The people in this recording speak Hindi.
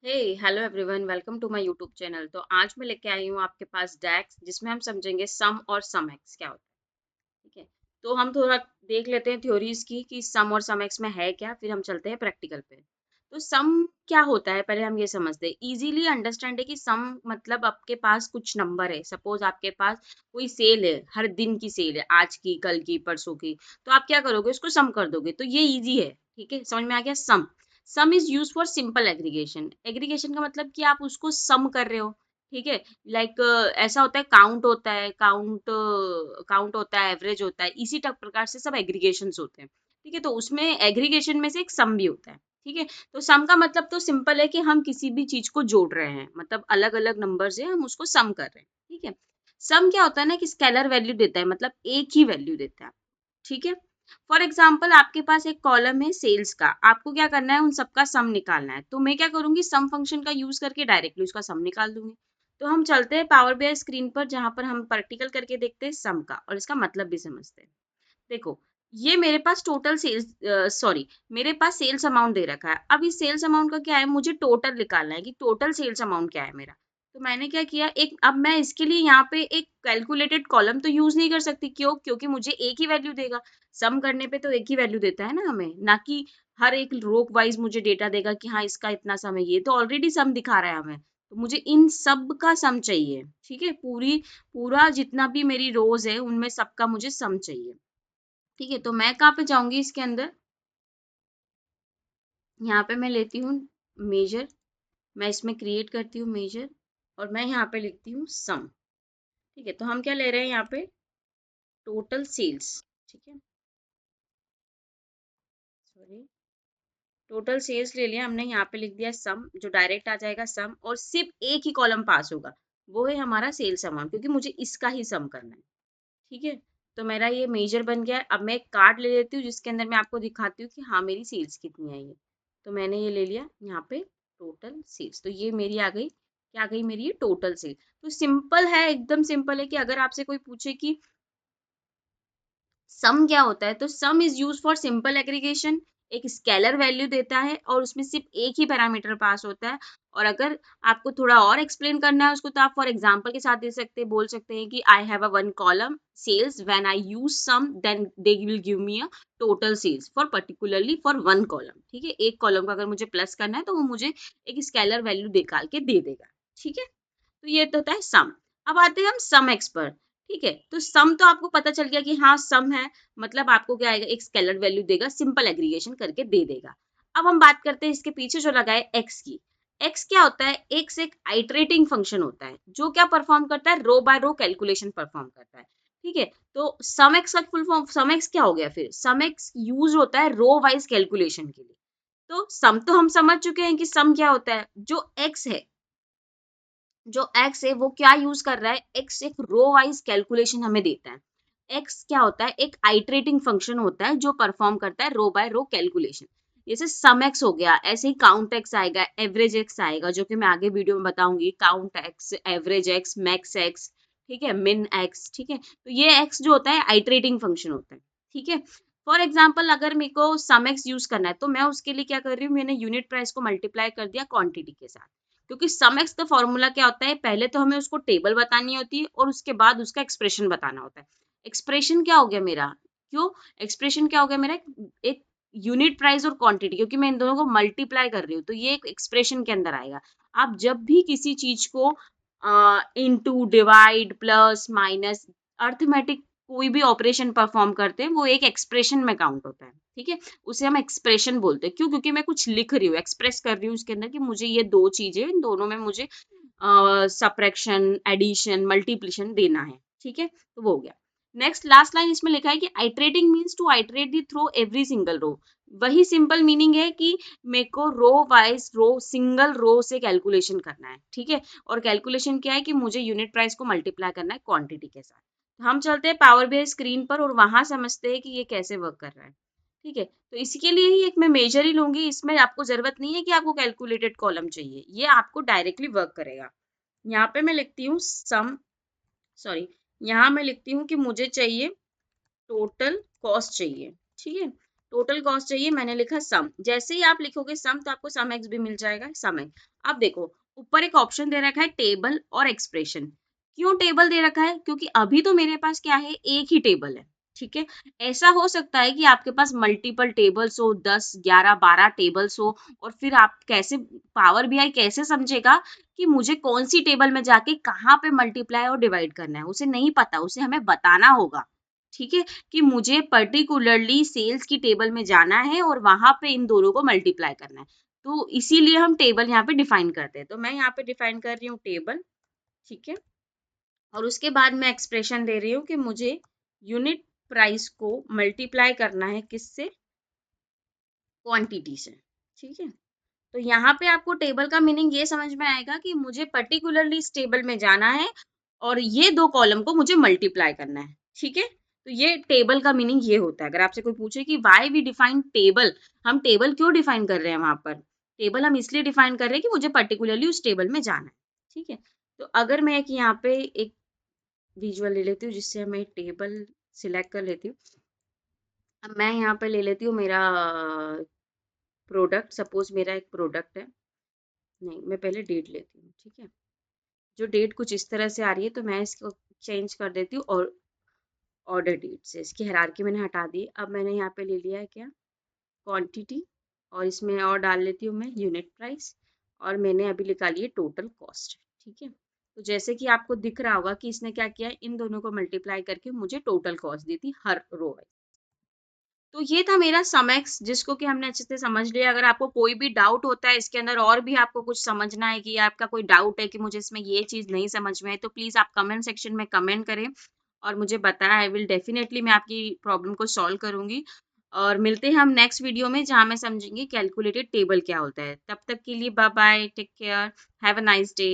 Hey hello everyone, welcome to my YouTube channel. तो आज मैं लेके आई हूँ आपके पास डैक्स, जिसमें हम समझेंगे सम और सम एक्स क्या होता है। ठीक है, तो हम थोड़ा देख लेते हैं थ्योरीज की कि सम और सम एक्स में है क्या, फिर हम चलते हैं प्रैक्टिकल पे। तो सम क्या होता है पहले हम ये समझते हैं। इजीली अंडरस्टैंड है कि सम मतलब आपके पास कुछ नंबर है। सपोज आपके पास कोई सेल है, हर दिन की सेल है, आज की, कल की, परसों की। तो आप क्या करोगे, उसको सम कर दोगे। तो ये इजी है। ठीक है, समझ में आ गया। सम is use for simple aggregation. Aggregation का मतलब कि आप उसको सम कर रहे हो। ठीक है, लाइक ऐसा होता है, काउंट होता है, काउंट होता है, एवरेज होता है, इसी प्रकार से सब एग्रीगेशंस होते हैं। ठीक है, तो उसमें एग्रीगेशन में से एक सम भी होता है। ठीक है, तो सम का मतलब तो सिंपल है कि हम किसी भी चीज को जोड़ रहे हैं, मतलब अलग अलग नंबर से हम उसको सम कर रहे हैं। ठीक है, सम क्या होता है ना कि स्केलर वैल्यू देता है, मतलब एक ही वैल्यू देता है। ठीक है, फॉर एग्जाम्पल आपके पास एक कॉलम है सेल्स का, आपको क्या करना है, उन सबका सम निकालना है। तो मैं क्या करूंगी, सम फंक्शन का यूज करके डायरेक्टली उसका सम निकाल दूंगी। तो हम चलते हैं पावर बीआई स्क्रीन पर, जहां पर हम प्रैक्टिकल करके देखते हैं सम का और इसका मतलब भी समझते हैं। देखो, ये मेरे पास टोटल सेल्स, सॉरी, मेरे पास सेल्स अमाउंट दे रखा है। अब इस सेल्स अमाउंट का क्या है, मुझे टोटल निकालना है कि टोटल सेल्स अमाउंट क्या है मेरा। तो मैंने क्या किया, एक, अब मैं इसके लिए यहाँ पे एक कैलकुलेटेड कॉलम तो यूज नहीं कर सकती। क्यों? क्योंकि मुझे एक ही वैल्यू देगा। सम करने पे तो एक ही वैल्यू देता है ना हमें, ना कि हर एक रो वाइज मुझे डेटा देगा कि हाँ इसका इतना सम है। ये तो ऑलरेडी सम दिखा रहा है हमें। तो मुझे इन सब का सम चाहिए। ठीक है, पूरा जितना भी मेरी रोज है उनमें सबका मुझे सम चाहिए। ठीक है, तो मैं कहाँ पे जाऊंगी इसके अंदर, यहाँ पे मैं लेती हूँ मेजर, मैं इसमें क्रिएट करती हूँ मेजर, और मैं यहाँ पे लिखती हूँ सम। ठीक है, तो हम क्या ले रहे हैं यहाँ पे, टोटल सेल्स। ठीक है, सॉरी, टोटल सेल्स ले लिया हमने, यहाँ पे लिख दिया सम, जो डायरेक्ट आ जाएगा सम, और सिर्फ एक ही कॉलम पास होगा, वो है हमारा सेल्स अमाउंट, क्योंकि मुझे इसका ही सम करना है। ठीक है, तो मेरा ये मेजर बन गया है। अब मैं एक कार्ड ले लेती हूँ जिसके अंदर मैं आपको दिखाती हूँ कि हाँ मेरी सेल्स कितनी आई है। तो मैंने ये ले लिया यहाँ पे, टोटल सेल्स। तो ये मेरी आ गई, क्या आ गई मेरी, ये टोटल सेल। तो सिंपल है, एकदम सिंपल है कि अगर आपसे कोई पूछे कि सम क्या होता है, तो सम is use for simple aggregation. एक स्केलर वैल्यू देता है और उसमें सिर्फ एक ही पैरामीटर पास होता है। और अगर आपको थोड़ा और एक्सप्लेन करना है उसको, तो आप फॉर एग्जांपल के साथ दे सकते हैं, बोल सकते हैं कि I have a one column sales, when I use sum then they will give me a total sales for particularly for one column. ठीक है, एक कॉलम का अगर मुझे प्लस करना है तो वो मुझे एक स्केलर वैल्यू निकाल के दे देगा। ठीक है, तो ये तो होता है सम। अब आते हैं हम सम एक्स पर। ठीक है, तो सम तो आपको पता चल गया कि हाँ सम है, मतलब आपको क्या आएगा, एक स्केलर वैल्यू देगा, सिंपल एग्रीगेशन करके दे देगा। अब हम बात करते हैं इसके पीछे जो लगा है एक्स की। एक्स क्या होता है, एक्स एक आइटरेटिंग फंक्शन होता है, जो क्या परफॉर्म करता है, रो बाय रो कैलकुलेशन परफॉर्म करता है। ठीक है, तो सम एक्स का फुल फॉर्म, सम एक्स क्या हो गया, फिर सम एक्स यूज होता है रो वाइज कैलकुलेशन के लिए। तो सम तो हम समझ चुके हैं कि सम क्या होता है। जो एक्स है, जो एक्स है वो क्या यूज कर रहा है, एक्स एक रो वाइज कैलकुलेशन हमें देता है। एक्स क्या होता है, एक आइटरेटिंग फंक्शन होता है जो परफॉर्म करता है रो बाय रो कैलकुलेशन। जैसे सम एक्स हो गया, ऐसे ही काउंट एक्स आएगा, एवरेज एक्स आएगा, जो कि मैं आगे वीडियो में बताऊंगी, count x, average x, max x, ठीक है, मिन एक्स। ठीक है, तो ये एक्स जो होता है आइटरेटिंग फंक्शन होता है। ठीक है, फॉर एग्जाम्पल अगर मेरे को सम एक्स यूज करना है, तो मैं उसके लिए क्या कर रही हूँ, मैंने यूनिट प्राइस को मल्टीप्लाई कर दिया क्वांटिटी के साथ। क्योंकि सम एक्स का फॉर्मूला क्या होता है, पहले तो हमें उसको टेबल बतानी होती है और उसके बाद उसका एक्सप्रेशन बताना होता है। एक्सप्रेशन क्या हो गया मेरा, क्यों, एक्सप्रेशन क्या हो गया मेरा, एक यूनिट प्राइस और क्वांटिटी, क्योंकि मैं इन दोनों को मल्टीप्लाई कर रही हूँ, तो ये एक एक्सप्रेशन के अंदर आएगा। आप जब भी किसी चीज को into, divide, plus, minus, arithmetic कोई भी ऑपरेशन परफॉर्म करते हैं, वो एक एक्सप्रेशन में काउंट होता है। ठीक है, उसे हम एक्सप्रेशन बोलते हैं। क्यों? क्योंकि मैं कुछ लिख रही हूँ, एक्सप्रेस कर रही हूँ उसके अंदर कि मुझे ये दो चीजें, इन दोनों में मुझे सब्ट्रैक्शन, एडिशन, मल्टीप्लिकेशन देना है। ठीक है, तो वो हो गया। नेक्स्ट लास्ट लाइन इसमें लिखा है कि iterating means to iterate the through every single row. वही सिंपल मीनिंग है कि मेरे को रो वाइज रो, सिंगल रो से कैलकुलेशन करना है। ठीक है, और कैलकुलेशन क्या है कि मुझे यूनिट प्राइस को मल्टीप्लाई करना है क्वांटिटी के साथ। हम चलते हैं पावर बीआई स्क्रीन पर और वहां समझते हैं कि ये कैसे वर्क कर रहा है। ठीक है, तो इसके लिए ही एक मैं मेजर ही लूंगी, इसमें आपको जरूरत नहीं है कि आपको कैलकुलेटेड कॉलम चाहिए, ये आपको डायरेक्टली वर्क करेगा। यहाँ पे मैं लिखती हूँ सम, सॉरी, यहाँ मैं लिखती हूँ कि मुझे चाहिए टोटल कॉस्ट चाहिए। ठीक है, टोटल कॉस्ट चाहिए, मैंने लिखा सम। जैसे ही आप लिखोगे सम तो आपको सम एक्स भी मिल जाएगा, सम एक्स। अब देखो ऊपर एक ऑप्शन दे रखा है टेबल और एक्सप्रेशन। क्यों टेबल दे रखा है? क्योंकि अभी तो मेरे पास क्या है, एक ही टेबल है, ठीक है। ऐसा हो सकता है कि आपके पास मल्टीपल टेबल्स हो, 10 11 12 टेबल्स हो, और फिर आप कैसे, पावर बीआई कैसे समझेगा कि मुझे कौन सी टेबल में जाके कहाँ पे मल्टीप्लाई और डिवाइड करना है? उसे नहीं पता, उसे हमें बताना होगा, ठीक है, कि मुझे पर्टिकुलरली सेल्स की टेबल में जाना है और वहां पे इन दोनों को मल्टीप्लाई करना है। तो इसीलिए हम टेबल यहाँ पे डिफाइन करते हैं। तो मैं यहाँ पे डिफाइन कर रही हूँ टेबल, ठीक है। और उसके बाद मैं एक्सप्रेशन दे रही हूँ कि मुझे यूनिट प्राइस को मल्टीप्लाई करना है किससे, क्वांटिटी से, ठीक है। तो यहाँ पे आपको टेबल का मीनिंग ये समझ में आएगा कि मुझे पर्टिकुलरली इस टेबल में जाना है और ये दो कॉलम को मुझे मल्टीप्लाई करना है, ठीक है। तो ये टेबल का मीनिंग ये होता है। अगर आपसे कोई पूछे कि व्हाई वी डिफाइन टेबल, हम टेबल क्यों डिफाइन कर रहे हैं वहां पर, टेबल हम इसलिए डिफाइन कर रहे हैं कि मुझे पर्टिकुलरली उस टेबल में जाना है, ठीक है। तो अगर मैं एक यहाँ पे एक विजुअल ले लेती हूँ जिससे मैं टेबल सिलेक्ट कर लेती हूँ। अब मैं यहाँ पे ले लेती हूँ मेरा प्रोडक्ट, सपोज मेरा एक प्रोडक्ट है, नहीं मैं पहले डेट लेती हूँ, ठीक है। जो डेट कुछ इस तरह से आ रही है तो मैं इसको चेंज कर देती हूँ और ऑर्डर डेट से, इसकी हायरार्की मैंने हटा दी। अब मैंने यहाँ पे ले लिया है क्या, क्वांटिटी, और इसमें और डाल लेती हूँ मैं यूनिट प्राइस, और मैंने अभी निकाली है टोटल कॉस्ट, ठीक है। तो जैसे कि आपको दिख रहा होगा कि इसने क्या किया, इन दोनों को मल्टीप्लाई करके मुझे टोटल कॉस्ट दी थी हर रो वाइज। तो ये था मेरा सम एक्स, जिसको कि हमने अच्छे से समझ लिया। अगर आपको कोई भी डाउट होता है इसके अंदर, और भी आपको कुछ समझना है कि आपका कोई डाउट है कि मुझे इसमें ये चीज़ नहीं समझ में है, तो प्लीज़ आप कमेंट सेक्शन में कमेंट करें और मुझे बताएं। आई विल डेफिनेटली, मैं आपकी प्रॉब्लम को सॉल्व करूंगी। और मिलते हैं हम नेक्स्ट वीडियो में जहाँ मैं समझेंगे कैलकुलेटेड टेबल क्या होता है। तब तक के लिए bye bye, take care, have a nice day.